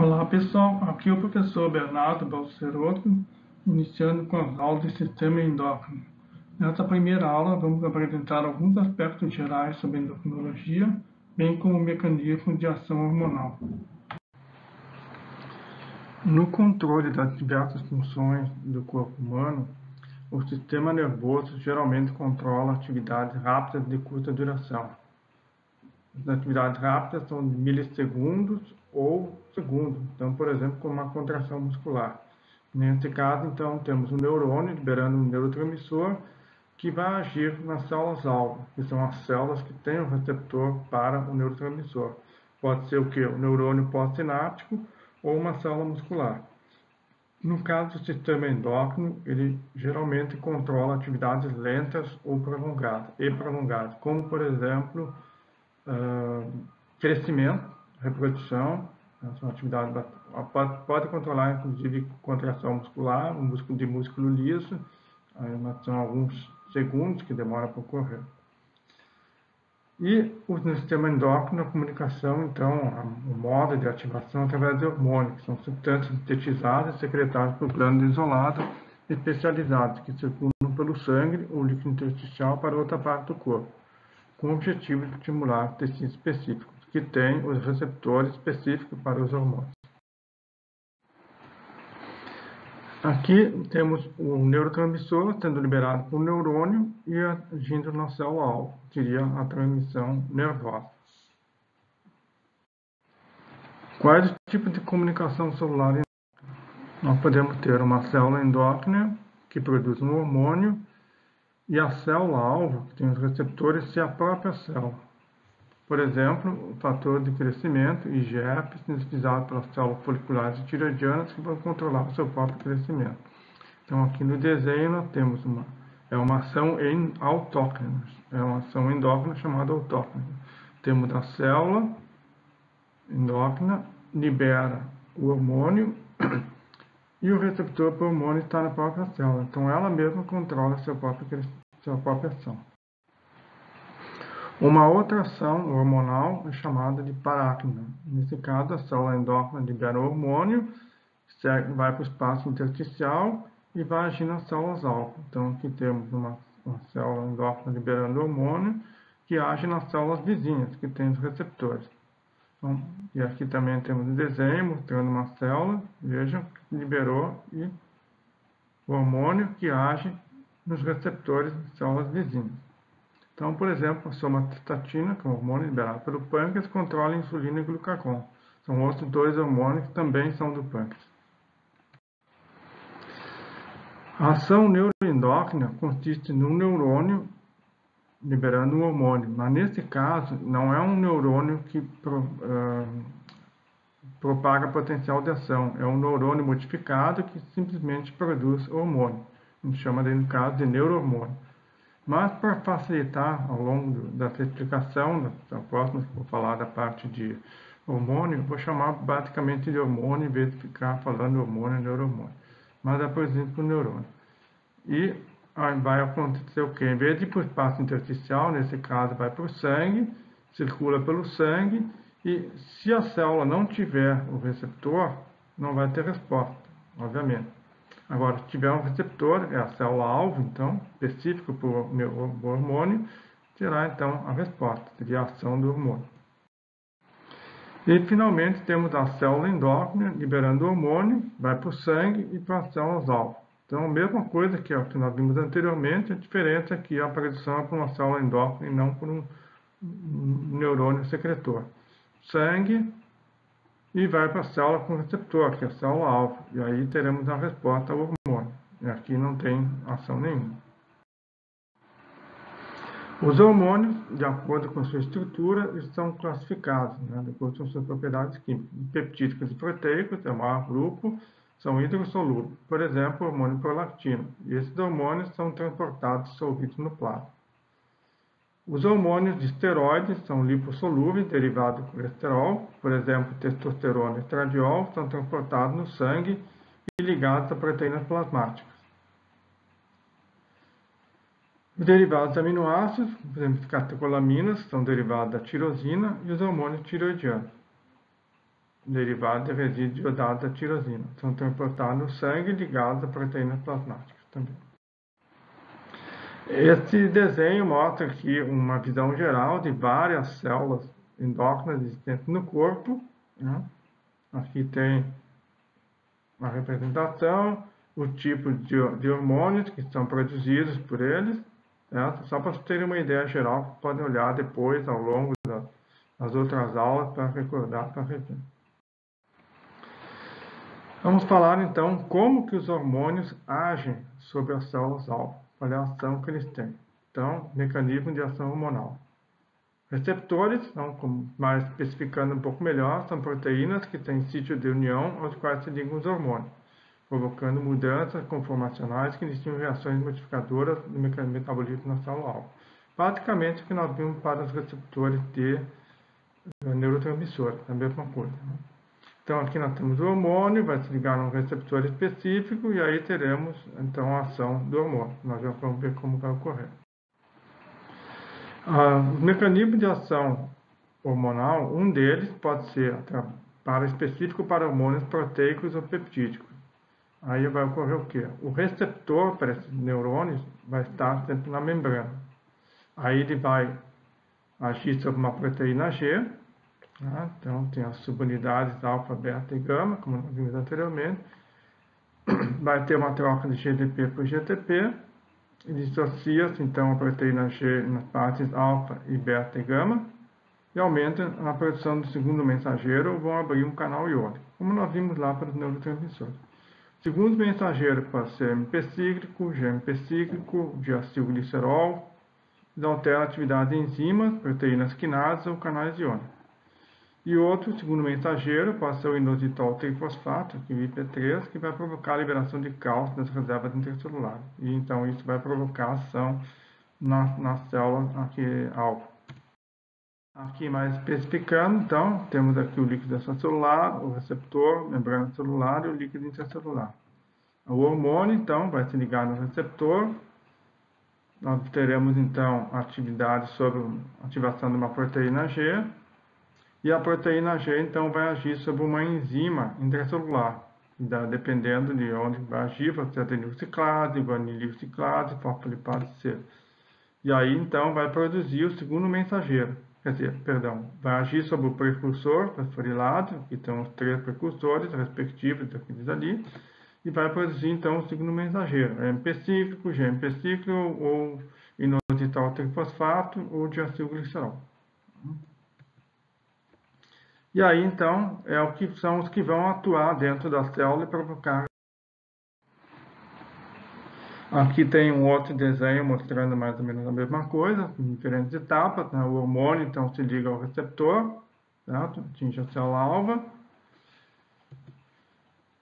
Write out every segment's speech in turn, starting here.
Olá pessoal, aqui é o professor Bernardo Balcerotto, iniciando com as aulas de sistema endócrino. Nessa primeira aula vamos apresentar alguns aspectos gerais sobre endocrinologia, bem como mecanismos de ação hormonal. No controle das diversas funções do corpo humano, o sistema nervoso geralmente controla atividades rápidas de curta duração. As atividades rápidas são de milissegundos ou segundos, então, por exemplo, como uma contração muscular. Nesse caso, então, temos um neurônio liberando um neurotransmissor que vai agir nas células-alvo, que são as células que têm o receptor para o neurotransmissor. Pode ser o quê? O neurônio pós-sináptico ou uma célula muscular. No caso do sistema endócrino, ele geralmente controla atividades lentas ou prolongadas, como, por exemplo, crescimento, reprodução, são atividades, pode controlar inclusive contração muscular, um músculo de músculo liso, são alguns segundos que demora para ocorrer. E no sistema endócrino, a comunicação, então, o modo de ativação através de hormônios, que são substâncias sintetizadas e secretadas por glândulas isoladas especializadas, que circulam pelo sangue ou líquido intersticial para outra parte do corpo, com o objetivo de estimular tecidos específicos, que têm os receptores específicos para os hormônios. Aqui temos o neurotransmissor sendo liberado por neurônio e agindo na célula-alvo, que seria a transmissão nervosa. Quais os tipos de comunicação celular endócrina? Nós podemos ter uma célula endócrina, que produz um hormônio, e a célula-alvo, que tem os receptores, se a própria célula. Por exemplo, o fator de crescimento, IGF, sintetizado pelas células foliculares e tiroidianas, que vão controlar o seu próprio crescimento. Então, aqui no desenho, nós temos uma ação autócrina, é uma ação endócrina chamada autócrina. Temos a célula endócrina, libera o hormônio, e o receptor para o hormônio está na própria célula. Então, ela mesma controla sua própria ação. Uma outra ação hormonal é chamada de paráquina. Nesse caso, a célula endócrina libera o hormônio, vai para o espaço intersticial e vai agir nas células-alvo. Então, aqui temos uma célula endócrina liberando o hormônio que age nas células vizinhas, que têm os receptores. Então, e aqui também temos um desenho mostrando uma célula, vejam, que liberou o hormônio que age nos receptores de células vizinhas. Então, por exemplo, a somatostatina, que é um hormônio liberado pelo pâncreas, controla a insulina e glucagon. São outros dois hormônios que também são do pâncreas. A ação neuroendócrina consiste num neurônio liberando um hormônio, mas nesse caso não é um neurônio que propaga potencial de ação, é um neurônio modificado que simplesmente produz hormônio. A gente chama, no caso, de neurohormônio. Mas, para facilitar ao longo dessa explicação, da próxima que vou falar da parte de hormônio, vou chamar basicamente de hormônio, em vez de ficar falando hormônio e neurohormônio. Mas apresento o neurônio. E aí vai acontecer o quê? Em vez de ir para o espaço intersticial, nesse caso vai para o sangue, circula pelo sangue, e se a célula não tiver o receptor, não vai ter resposta, obviamente. Agora, se tiver um receptor, é a célula-alvo, então, específico para o hormônio, terá, então, a resposta, seria a ação do hormônio. E, finalmente, temos a célula endócrina liberando o hormônio, vai para o sangue e para as células-alvo. Então, a mesma coisa que o que nós vimos anteriormente, a diferença é que a produção é por uma célula endócrina e não por um neurônio secretor. Sangue, e vai para a célula com receptor, que é a célula-alvo. E aí teremos a resposta ao hormônio. E aqui não tem ação nenhuma. Os hormônios, de acordo com sua estrutura, estão classificados, de acordo com suas propriedades químicas. Peptídicos e proteicos, é o maior grupo, são hidrossolúveis. Por exemplo, o hormônio prolactina. E esses hormônios são transportados dissolvidos no plasma. Os hormônios de esteroides são lipossolúveis, derivados do colesterol, por exemplo, testosterona e estradiol, são transportados no sangue e ligados a proteínas plasmáticas. Os derivados de aminoácidos, por exemplo, catecolaminas, são derivados da tirosina e os hormônios tiroidianos. derivado de resíduos de iodato da tirosina. São transportados no sangue ligados a proteínas plasmáticas também. Este desenho mostra aqui uma visão geral de várias células endócrinas existentes no corpo, né? Aqui tem a representação, o tipo de hormônios que são produzidos por eles, certo? Só para vocês terem uma ideia geral, podem olhar depois, ao longo das outras aulas, para recordar, para rever. Vamos falar então como que os hormônios agem sobre as células-alvo, qual é a ação que eles têm. Então, mecanismo de ação hormonal. Receptores, então, mais especificando um pouco melhor, são proteínas que têm sítio de união aos quais se ligam os hormônios, provocando mudanças conformacionais que iniciam reações modificadoras do metabolismo na célula-alvo. Basicamente, o que nós vimos para os receptores de neurotransmissores, a mesma coisa. Né? Então, aqui nós temos o hormônio, vai se ligar num receptor específico e aí teremos, então, a ação do hormônio. Nós já vamos ver como vai ocorrer. O mecanismo de ação hormonal, um deles pode ser específico para hormônios proteicos ou peptídicos. Aí vai ocorrer o quê? O receptor para esses neurônios vai estar sempre na membrana. Aí ele vai agir sobre uma proteína G, né? Então tem as subunidades alfa, beta e gama, como nós vimos anteriormente. Vai ter uma troca de GDP por GTP, e dissocia-se então a proteína G nas partes alfa e beta e gama, e aumenta a produção do segundo mensageiro ou vão abrir um canal iônico, como nós vimos lá para os neurotransmissores. O segundo mensageiro pode ser MP cíclico, GMP cíclico, diacilglicerol, que altera a atividade de enzimas, proteínas quinases ou canais iônicos. E outro, segundo mensageiro, pode ser o inositol trifosfato, que é o IP3, que vai provocar a liberação de cálcio nas reservas intracelulares. E então isso vai provocar ação na célula alvo. Aqui mais especificando, então, temos aqui o líquido extracelular, o receptor, membrana celular e o líquido intracelular. O hormônio, então, vai se ligar no receptor. Nós teremos, então, atividade sobre a ativação de uma proteína G. E a proteína G, então, vai agir sobre uma enzima intracelular. Dependendo de onde vai agir, pode ser adenilciclase, guanilciclase, fosfolipase C. E aí, então, vai produzir o segundo mensageiro. Vai agir sobre o precursor fosforilado, que tem os 3 precursores respectivos daqueles ali, e vai produzir, então, o segundo mensageiro, MP cíclico, GMP cíclico, ou inositol trifosfato, ou diacilglicerol. E aí, então, são os que vão atuar dentro da célula e provocar. Aqui tem um outro desenho mostrando mais ou menos a mesma coisa, em diferentes etapas. Né? O hormônio, então, se liga ao receptor, certo? Atinge a célula-alva.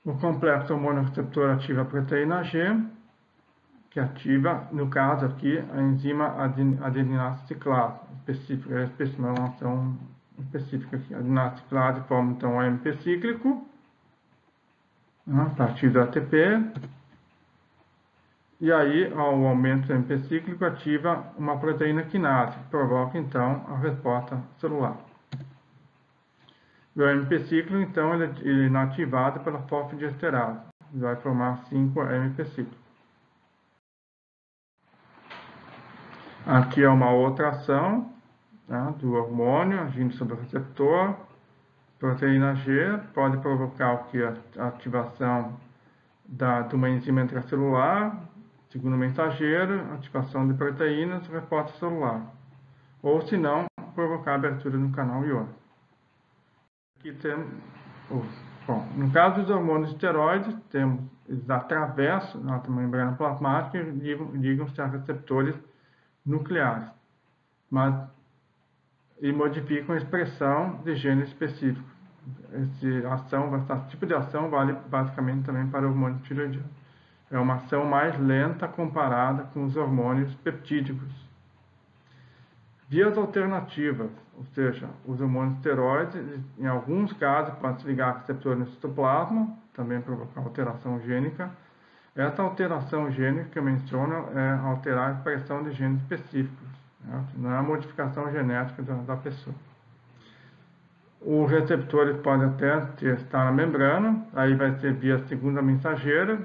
O complexo hormônio-receptor ativa a proteína G, que ativa, no caso aqui, a enzima adeninase ciclase, uma ação específica aqui. A adeninase ciclase forma, então, o AMP cíclico, a partir do ATP. E aí, o aumento do AMP cíclico ativa uma proteína quinase, que provoca, então, a resposta celular. O AMP cíclico, então, ele é inativado pela fosfodiesterase. Vai formar 5 AMP cíclico. Aqui é uma outra ação, né, do hormônio agindo sobre o receptor. Proteína G pode provocar o que? A ativação de uma enzima intracelular, segundo mensageiro, ativação de proteínas, resposta celular. Ou, se não, provocar abertura no canal iônico. Aqui temos, no caso dos hormônios esteroides, eles atravessam a membrana plasmática e ligam-se a receptores nucleares, e modificam a expressão de genes específicos. Esse tipo de ação vale basicamente também para o hormônio tireoidiano. É uma ação mais lenta comparada com os hormônios peptídicos. Vias alternativas, ou seja, os hormônios esteroides, em alguns casos, podem se ligar a receptores no citoplasma, também provocar alteração gênica. Essa alteração gênica que eu menciono é alterar a expressão de genes específicos, né? Não é a modificação genética da pessoa. Os receptores podem até estar na membrana, aí vai ser via segunda mensageira,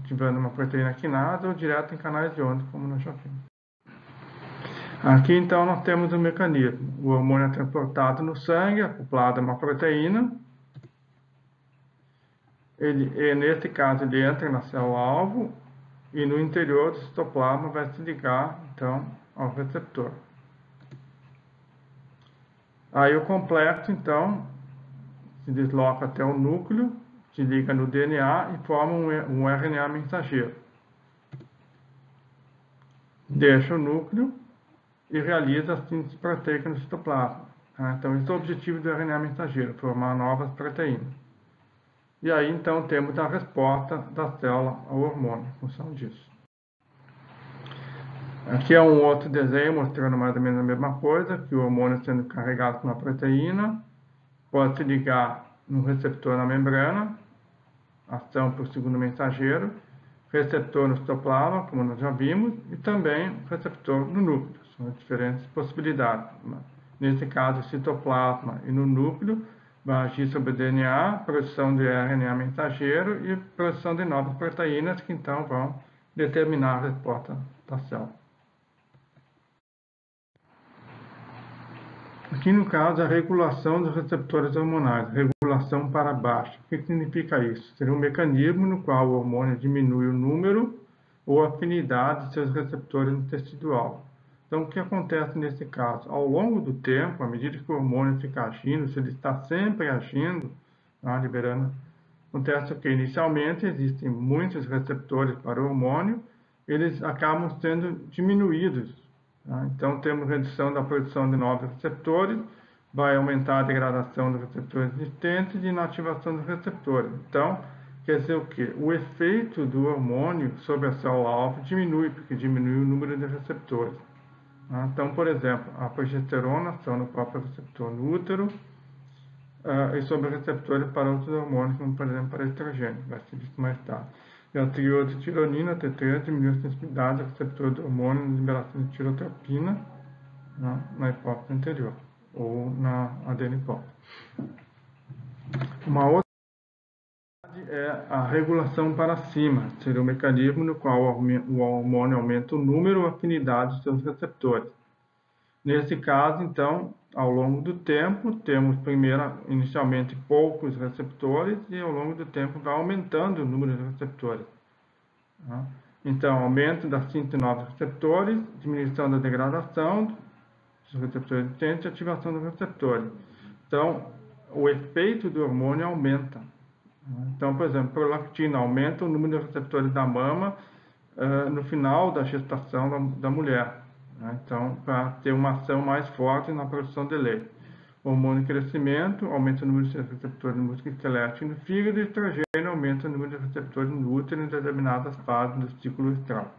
ativando uma proteína quinase ou direto em canais iônicos, como nós já vimos. Aqui então nós temos o mecanismo. O hormônio é transportado no sangue, acoplado a uma proteína. Nesse caso ele entra na célula-alvo e no interior do citoplasma vai se ligar então ao receptor. Aí o complexo então se desloca até o núcleo, se liga no DNA e forma um RNA mensageiro. Deixa o núcleo e realiza a síntese proteica no citoplasma. Então esse é o objetivo do RNA mensageiro, formar novas proteínas. E aí então temos a resposta da célula ao hormônio, em função disso. Aqui é um outro desenho mostrando mais ou menos a mesma coisa, que o hormônio sendo carregado com uma proteína, pode se ligar no receptor na membrana, ação por segundo mensageiro, receptor no citoplasma, como nós já vimos, e também receptor no núcleo. São as diferentes possibilidades. Nesse caso, citoplasma e no núcleo, vai agir sobre o DNA, produção de RNA mensageiro e produção de novas proteínas que então vão determinar a resposta da célula. Aqui no caso, a regulação dos receptores hormonais, regulação para baixo. O que significa isso? Seria um mecanismo no qual o hormônio diminui o número ou afinidade de seus receptores no tecido-alvo. Então, o que acontece nesse caso? Ao longo do tempo, à medida que o hormônio fica agindo, se ele está sempre agindo, liberando, acontece o que? Inicialmente, existem muitos receptores para o hormônio, eles acabam sendo diminuídos. Então, temos redução da produção de novos receptores, vai aumentar a degradação dos receptores existentes e inativação dos receptores. Então, quer dizer o quê? O efeito do hormônio sobre a célula-alvo diminui, porque diminui o número de receptores. Então, por exemplo, a progesterona ação no próprio receptor no útero e sobre receptores para outros hormônios, como por exemplo para estrogênio, vai ser visto mais tarde. E a triodotironina, T3, diminui a sensibilidade do receptor do hormônio na liberação de tirotropina na hipófise anterior, ou na adenipófise. Uma outra é a regulação para cima, seria um mecanismo no qual o hormônio aumenta o número ou afinidade de seus receptores. Nesse caso, então, ao longo do tempo, temos inicialmente poucos receptores e ao longo do tempo vai aumentando o número de receptores. Então, aumento da síntese de novos receptores, diminuição da degradação dos receptores existentes e ativação dos receptores. Então, o efeito do hormônio aumenta. Então, por exemplo, a prolactina aumenta o número de receptores da mama no final da gestação da mulher. Então, para ter uma ação mais forte na produção de leite. Hormônio de crescimento aumenta o número de receptores no músculo esquelético e no fígado, e estrogênio aumenta o número de receptores no útero em determinadas fases do ciclo estral.